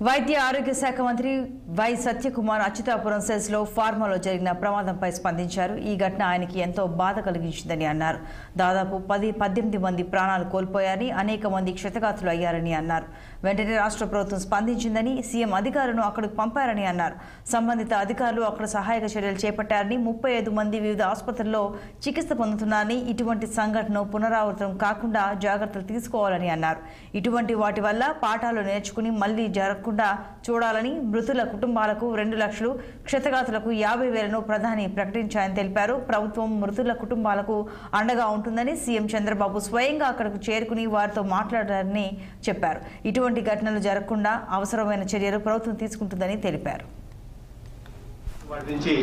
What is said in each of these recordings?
వైద్య ఆరోగ్య శాఖ మంత్రి వై సత్యకుమార్ అచ్యుతాపురం సెస్ లో ఫార్మాలో జరిగిన ప్రమాదంపై స్పందించారు. ఈ ఘటన ఆయనకి ఎంతో బాధ కలిగించిందని అన్నారు. దాదాపు 18 మంది ప్రాణాలు కోల్పోయారని, అనేక మంది క్షతగాత్రులు అయ్యారని అన్నారు. వెంటనే రాష్ట్ర ప్రభుత్వం స్పందించిందని, సీఎం అధికారులను అక్కడికి పంపారని అన్నారు. సంబంధిత అధికారులు అక్కడ సహాయక చర్యలు చేపట్టారని, 35 మంది వివిధ ఆసుపత్రుల్లో చికిత్స పొందుతున్నారని, ఇటువంటి సంఘటన పునరావృతం కాకుండా జాగ్రత్తలు తీసుకోవాలని అన్నారు. ఇటువంటి వాటి వల్ల పాఠాలు నేర్చుకుని మళ్లీ జరగకుండా చూడాలని, మృతుల కుటుంబాలకు 2 లక్షలు, క్షతగాత్రులకు 50,000ను ప్రధాని ప్రకటించారని తెలిపారు. ప్రభుత్వం మృతుల కుటుంబాలకు అండగా ఉంటుందని సీఎం చంద్రబాబు స్వయంగా అక్కడకు చేరుకుని వారితో మాట్లాడారని చెప్పారు. ఇటువంటి ఘటనలు జరగకుండా అవసరమైన చర్యలు ప్రభుత్వం తీసుకుంటుందని తెలిపారు. వాటి నుంచి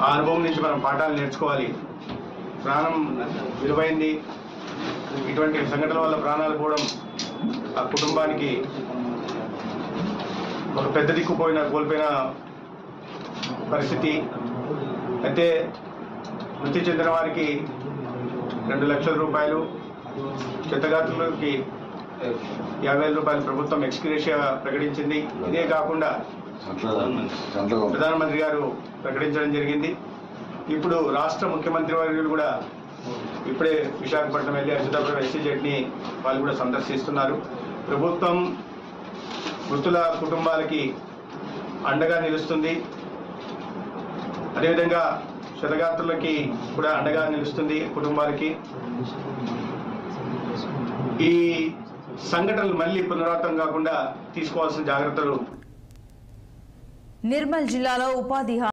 ఆ అనుభవం నుంచి మనం పాఠాలు నేర్చుకోవాలి. ప్రాణం విలువైంది. ఇటువంటి సంఘటనల వల్ల ప్రాణాలు పోవడం ఆ కుటుంబానికి ఒక పెద్ద దిక్కు కోల్పోయిన పరిస్థితి. అయితే మృతి చెందిన వారికి 2 లక్షల రూపాయలు, క్షతగాత్రులకి 50,000 రూపాయలు ప్రభుత్వం ఎక్స్గ్రేషియా ప్రకటించింది. ఇదే కాకుండా ప్రధానమంత్రి గారు ప్రకటించడం జరిగింది. ఇప్పుడు రాష్ట్ర ముఖ్యమంత్రి వర్యులు కూడా ఇప్పుడే విశాఖపట్నం వెళ్ళి అచ్యుతాపురం ఎస్సీజెడ్ని వాళ్ళు కూడా సందర్శిస్తున్నారు. ప్రభుత్వం మృతుల కుటుంబాలకి అండగా నిలుస్తుంది. అదేవిధంగా క్షతగాత్రులకి కూడా అండగా నిలుస్తుంది కుటుంబాలకి. ఈ సంఘటనలు మళ్ళీ పునరావృతం కాకుండా తీసుకోవాల్సిన జాగ్రత్తలు. నిర్మల్ జిల్లాలో ఉపాధి